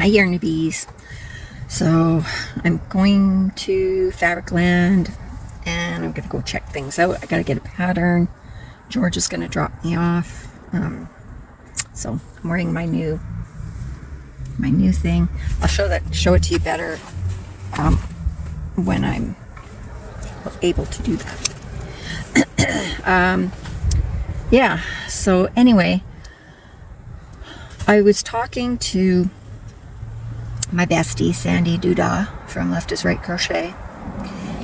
Hi, Yarn Newbies. So I'm going to Fabricland and I'm going to go check things out. I got to get a pattern. George is going to drop me off. So I'm wearing my new thing. I'll show it to you better when I'm able to do that. Yeah. So anyway, I was talking to my bestie Sandy Duda from Left is Right Crochet,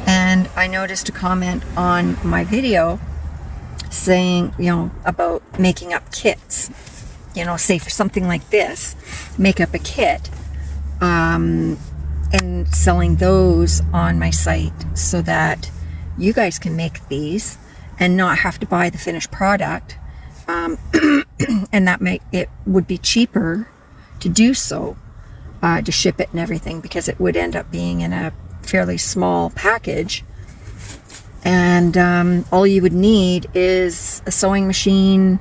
and I noticed a comment on my video saying, about making up kits, say for something like this, make up a kit and selling those on my site so that you guys can make these and not have to buy the finished product, and that it would be cheaper to do so, to ship it and everything, because it would end up being in a fairly small package, and all you would need is a sewing machine,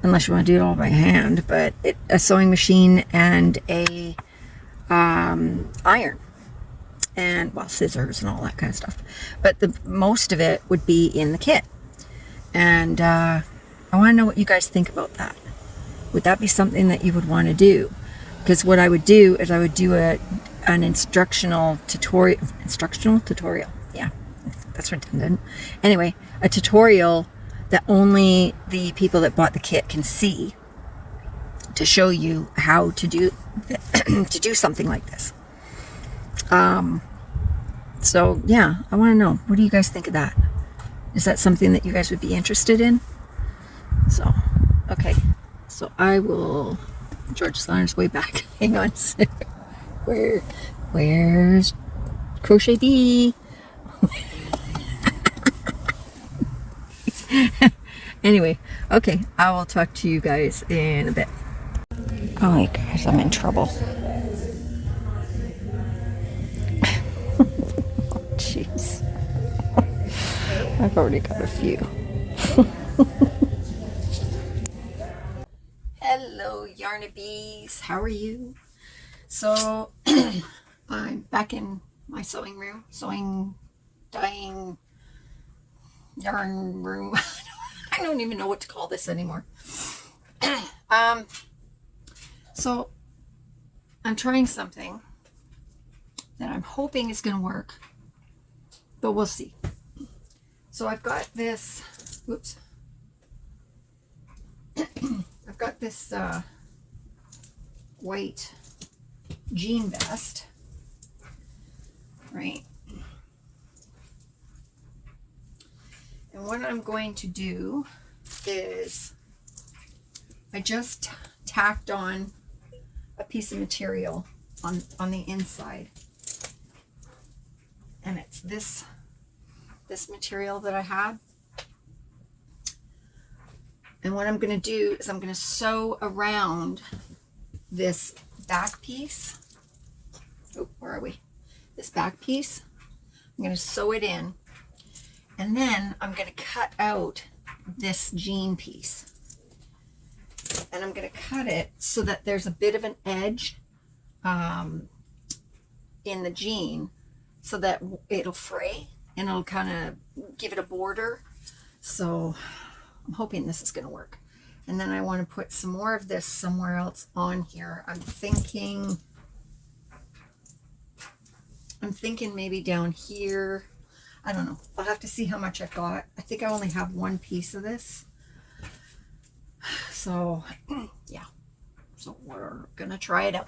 unless you want to do it all by hand, but a sewing machine and a iron, and scissors and all that kind of stuff. But the most of it would be in the kit, and I want to know what you guys think about that. Would that be something that you would want to do? Because what I would do is I would do an instructional tutorial. Yeah, that's redundant. Anyway, a tutorial that only the people that bought the kit can see, to show you how to do to do something like this. So yeah, I want to know, what do you guys think of that? Is that something that you guys would be interested in? So, okay. So I will... George is on his way back. Hang on. Where's Crochet Bee? Anyway, okay. I will talk to you guys in a bit. Oh my gosh, I'm in trouble. Jeez. I've already got a few. Hello, Yarnabees. How are you? So, I'm back in my sewing room, dyeing, yarn room. I don't even know what to call this anymore. So, I'm trying something that I'm hoping is going to work, but we'll see. So, I've got this, I've got this white jean vest, right? And what I'm going to do is I just tacked on a piece of material on the inside, and it's this material that I had. And what I'm going to do is I'm going to sew around this back piece. Oh, where are we? This back piece. I'm going to sew it in. And then I'm going to cut out this jean piece. And I'm going to cut it so that there's a bit of an edge in the jean, so that it'll fray and it'll kind of give it a border. So I'm hoping this is going to work. And then I want to put some more of this somewhere else on here. I'm thinking maybe down here. I don't know. I'll have to see how much I've got. I think I only have one piece of this. So, yeah. So we're going to try it out.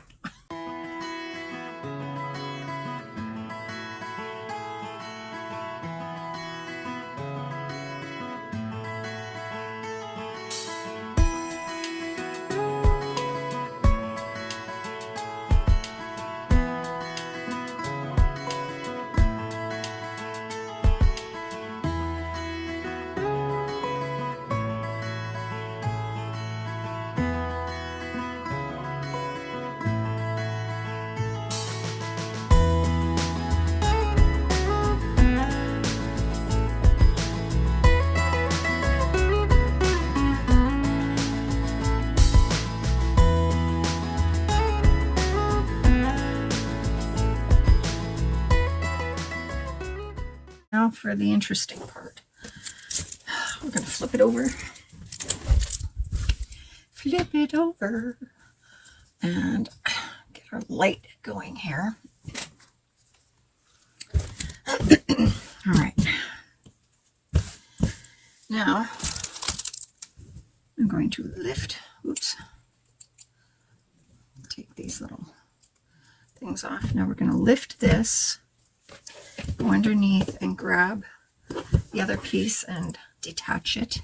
for the interesting part. We're going to flip it over. Flip it over. And get our light going here. All right. Now, I'm going to lift, take these little things off. Now we're going to lift this, go underneath and grab the other piece and detach it.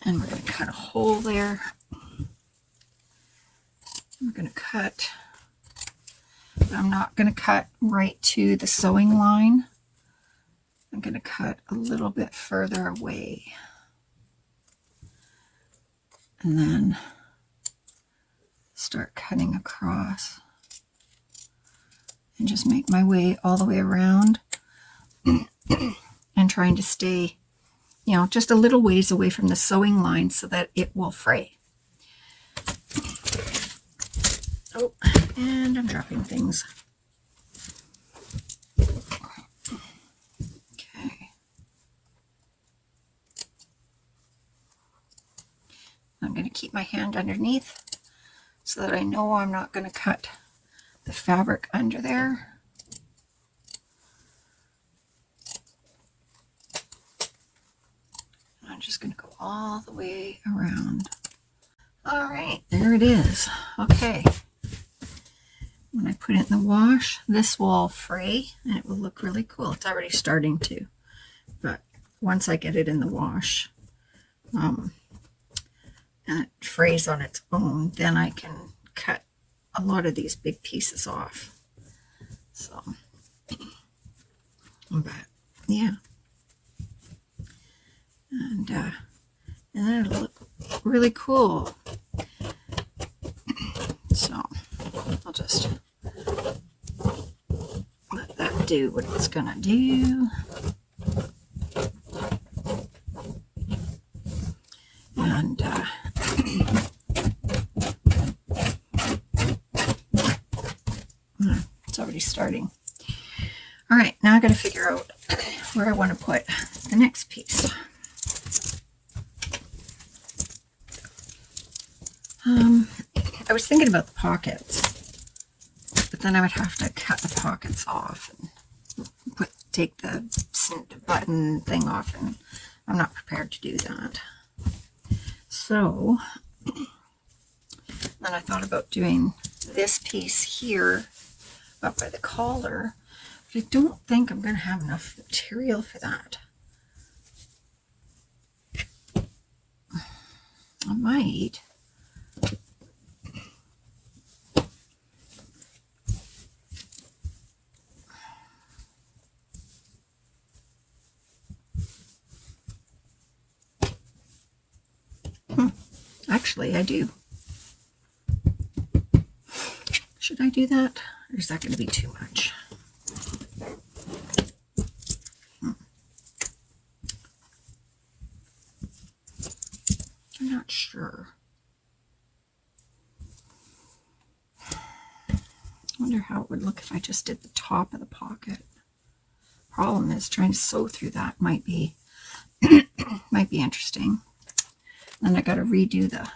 And we're going to cut a hole there. We're going to cut, but I'm not going to cut right to the sewing line. I'm going to cut a little bit further away. And then start cutting across. And just make my way all the way around. And trying to stay, you know, just a little ways away from the sewing line so that it will fray. Oh, and I'm dropping things. Okay. I'm going to keep my hand underneath so that I know I'm not going to cut the fabric under there. I'm just going to go all the way around. All right, there it is. Okay. When I put it in the wash, this will fray and it will look really cool. It's already starting to, but once I get it in the wash, and it frays on its own, then I can cut a lot of these big pieces off. So, but yeah. And then it'll look really cool. So I'll just let that do what it's gonna do. And it's already starting. All right, now I got to figure out where I want to put the next piece. I was thinking about the pockets, but then I would have to cut the pockets off and take the button thing off, and I'm not prepared to do that. So then I thought about doing this piece here up by the collar, but I don't think I'm going to have enough material for that. I might. Actually, I do. Should I do that? Or is that going to be too much? I'm not sure. I wonder how it would look if I just did the top of the pocket. Problem is trying to sew through that might be might be interesting. Then I got to redo the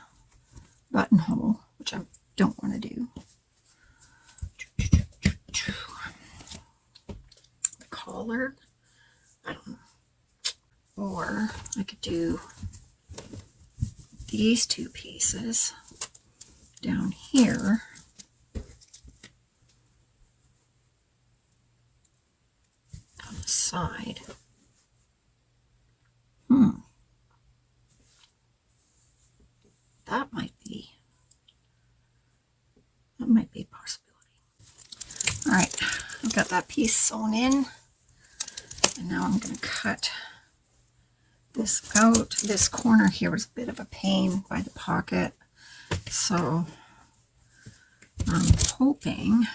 buttonhole, which I don't want to do. The collar, I don't know. Or I could do these two pieces down here. On the side. That might be a possibility. All right, I've got that piece sewn in, and now I'm going to cut this out. This corner here was a bit of a pain by the pocket, so I'm hoping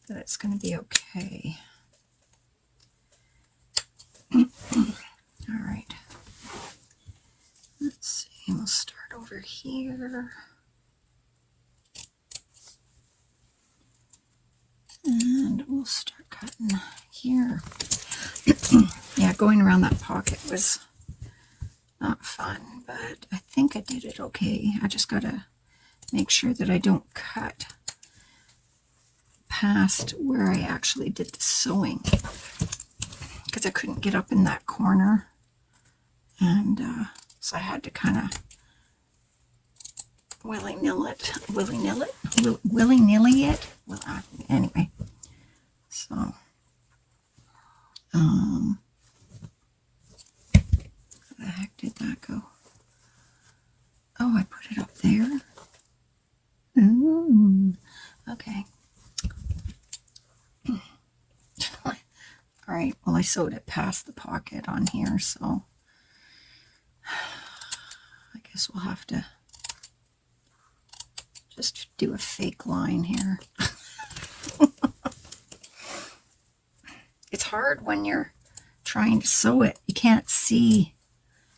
that it's going to be okay. All right. Let's see, we'll start over here. And we'll start cutting here. Yeah, going around that pocket was not fun, but I think I did it okay. I just gotta make sure that I don't cut past where I actually did the sewing, because I couldn't get up in that corner, and so I had to kind of willy-nilly it. Well, anyway, so where the heck did that go? Oh, I put it up there. Ooh, okay. All right, well, I sewed it past the pocket on here, so I guess we'll have to just do a fake line here. It's hard when you're trying to sew it. You can't see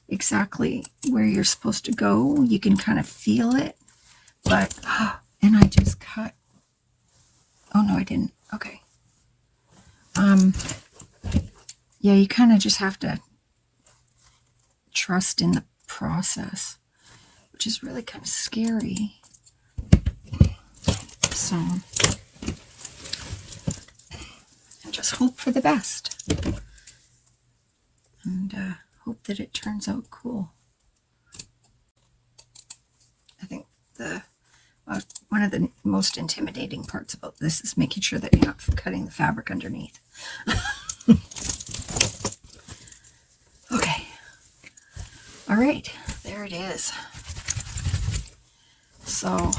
exactly where you're supposed to go. You can kind of feel it, but, and I just cut. Oh, no, I didn't. Okay. Yeah, you kind of just have to trust in the process, which is really kind of scary. So, and just hope for the best, and hope that it turns out cool. I think one of the most intimidating parts about this is making sure that you're not cutting the fabric underneath. Okay. All right, there it is. So,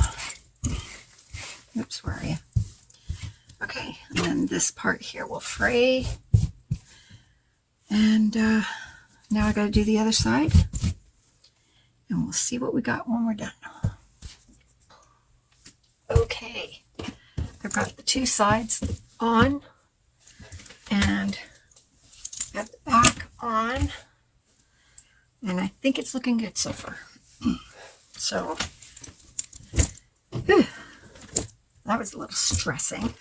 oops, where are you? Okay, and then this part here will fray. And now I got to do the other side. And we'll see what we got when we're done. Okay, I've got the two sides on and got the back on. And I think it's looking good so far. So, that was a little stressing.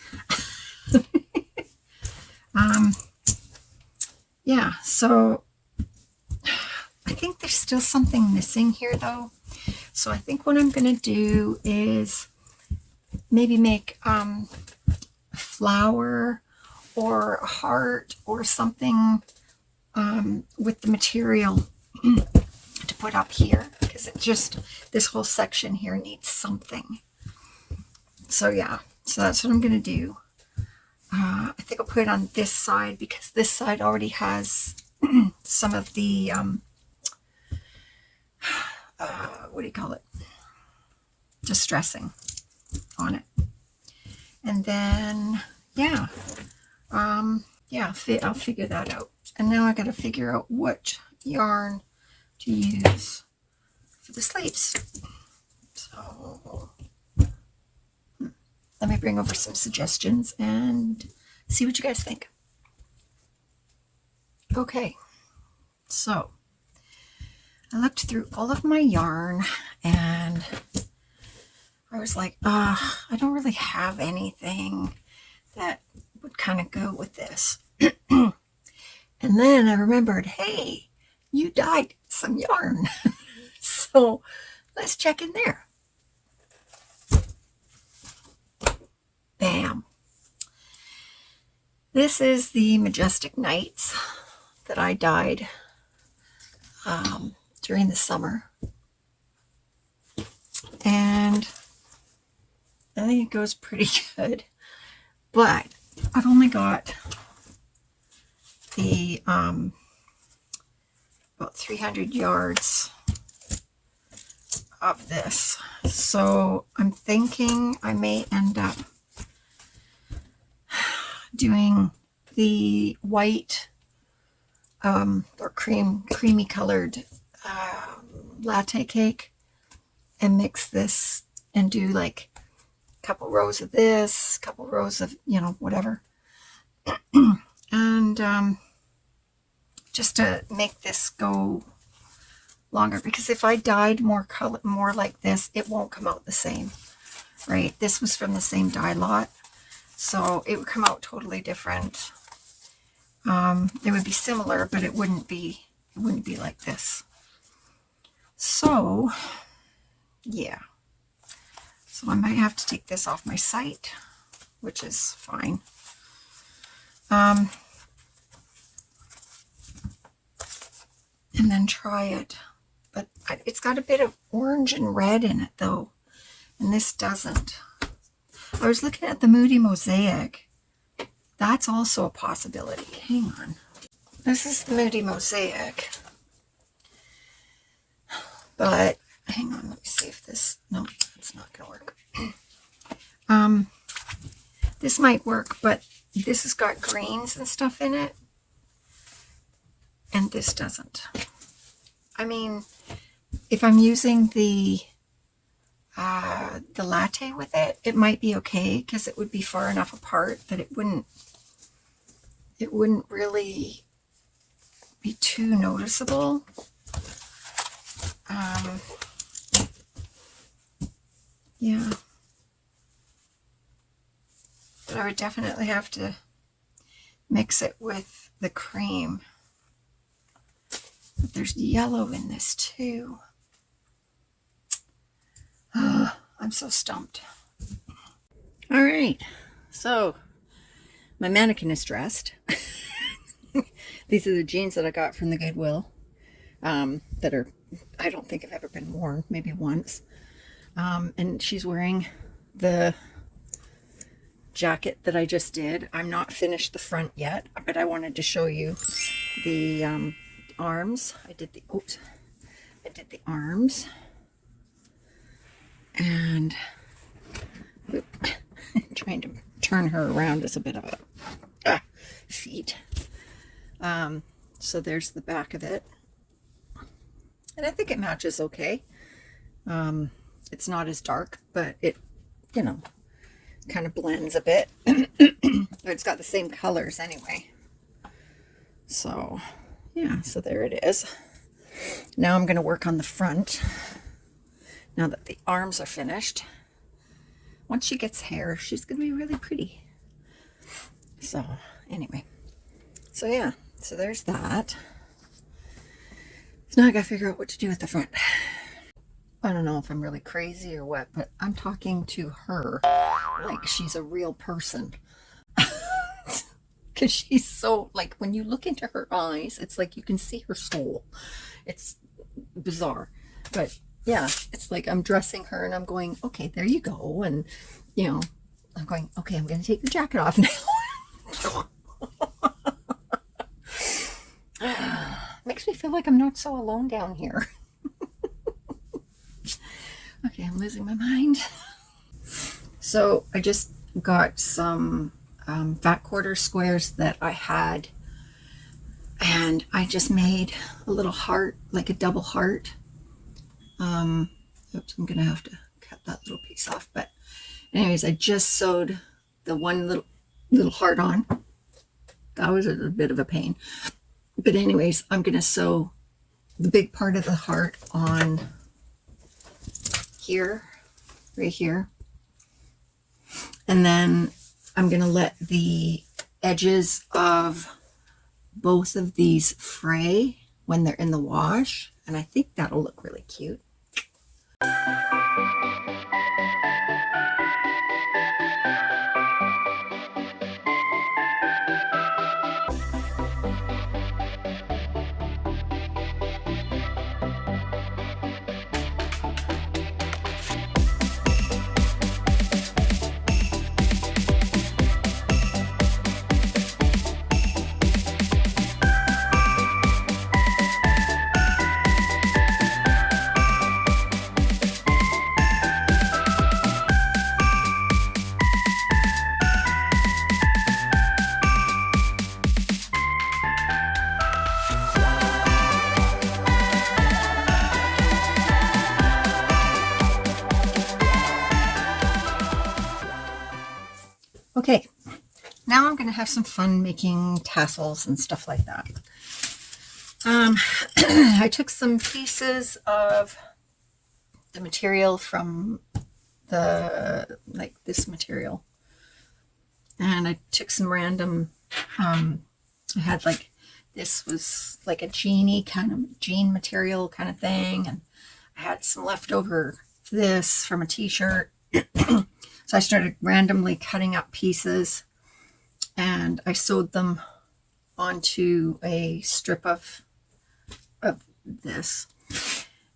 Yeah, so I think there's still something missing here though. So I think what I'm going to do is maybe make a flower or a heart or something with the material to put up here, because it just, this whole section here needs something. So yeah, so that's what I'm going to do. I think I'll put it on this side because this side already has some of the, what do you call it? Distressing on it. And then, yeah, yeah, I'll figure that out. And now I got to figure out what yarn to use for the sleeves. So let me bring over some suggestions and see what you guys think. Okay, so I looked through all of my yarn and I was like, I don't really have anything that would kind of go with this. And then I remembered, hey, you dyed some yarn. So let's check in there. Bam. This is the Majestic Nights that I dyed during the summer. And I think it goes pretty good. But I've only got the about 300 yards of this. So I'm thinking I may end up doing the white or creamy colored latte cake and mix this and do like a couple rows of this, couple rows of, you know, whatever. And just to make this go longer, because if I dyed more like this, it won't come out the same, right? This was from the same dye lot, so it would come out totally different. It would be similar, but it wouldn't be like this. So, yeah. So I might have to take this off my site, which is fine. And then try it. But it's got a bit of orange and red in it, though. And this doesn't. I was looking at the Moody Mosaic. That's also a possibility. Hang on. This is the Moody Mosaic. But, hang on, let me see if this... No, it's not going to work. This might work, but this has got greens and stuff in it. And this doesn't. I mean, if I'm using the latte with it, it might be okay because it would be far enough apart that it wouldn't really be too noticeable. Yeah. But I would definitely have to mix it with the cream. But there's yellow in this too. I'm so stumped. All right, so my mannequin is dressed. These are the jeans that I got from the Goodwill that are, I don't think have ever been worn, maybe once. And she's wearing the jacket that I just did. I'm not finished the front yet, but I wanted to show you the arms. I did the arms. And trying to turn her around is a bit of a feat. So there's the back of it. And I think it matches okay. It's not as dark, but it, kind of blends a bit. It's got the same colors anyway. So, yeah, so there it is. Now I'm going to work on the front. Now that the arms are finished. Once she gets hair, she's going to be really pretty. So, anyway. So, yeah. So, there's that. So, now I got to figure out what to do with the front. I don't know if I'm really crazy or what, but I'm talking to her like she's a real person. Because she's so, like, when you look into her eyes, it's like you can see her soul. It's bizarre. But yeah, it's like I'm dressing her and I'm going, okay, there you go. And, I'm going, okay, I'm going to take the jacket off now. Makes me feel like I'm not so alone down here. Okay, I'm losing my mind. So I just got some fat quarter squares that I had. And I just made a little heart, like a double heart. Oops, I'm going to have to cut that little piece off. But anyways, I just sewed the one little heart on. That was a bit of a pain. But anyways, I'm going to sew the big part of the heart on here, right here. And then I'm going to let the edges of both of these fray when they're in the wash. And I think that'll look really cute. Okay, now I'm going to have some fun making tassels and stuff like that. I took some pieces of the material from this material, and I took some random I had like, this was like a jean material kind of thing. And I had some leftover this from a t-shirt. So I started randomly cutting up pieces and I sewed them onto a strip of this.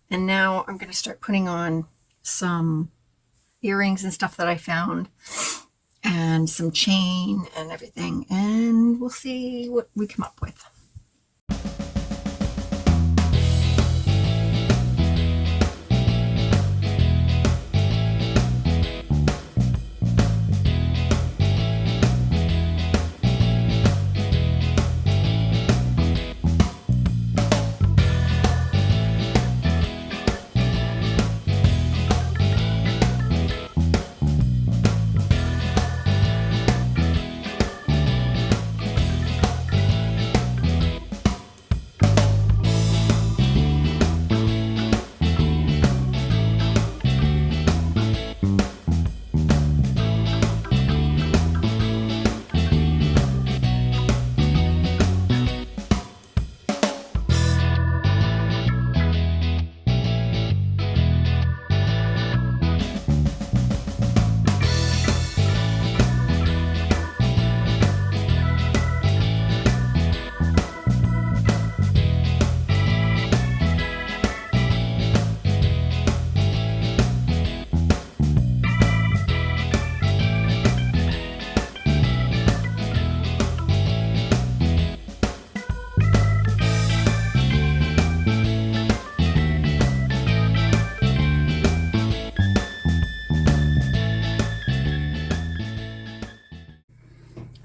And now I'm going to start putting on some earrings and stuff that I found and some chain and everything. And we'll see what we come up with.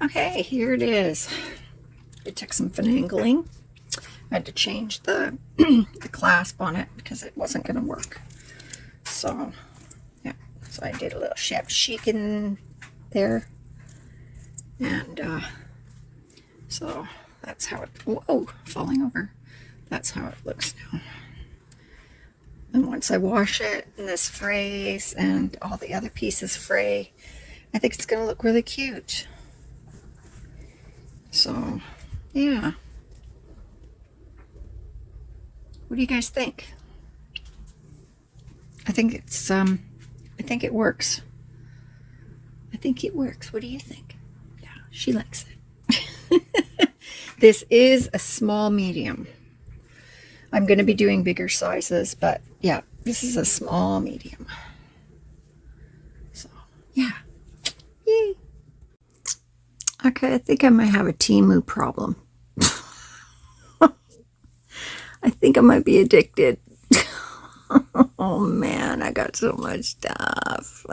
Okay, here it is. It took some finagling. I had to change the clasp on it because it wasn't going to work. So, yeah. So I did a little chef chic in there. And so that's how it, whoa, falling over. That's how it looks now. And once I wash it and this frays and all the other pieces fray, I think it's going to look really cute. So, yeah. What do you guys think? I think it's, I think it works. I think it works. What do you think? Yeah, she likes it. This is a small medium. I'm going to be doing bigger sizes, but yeah, this is a small medium. So, yeah. Yay. Okay, I think I might have a Temu problem. I think I might be addicted. Oh man, I got so much stuff.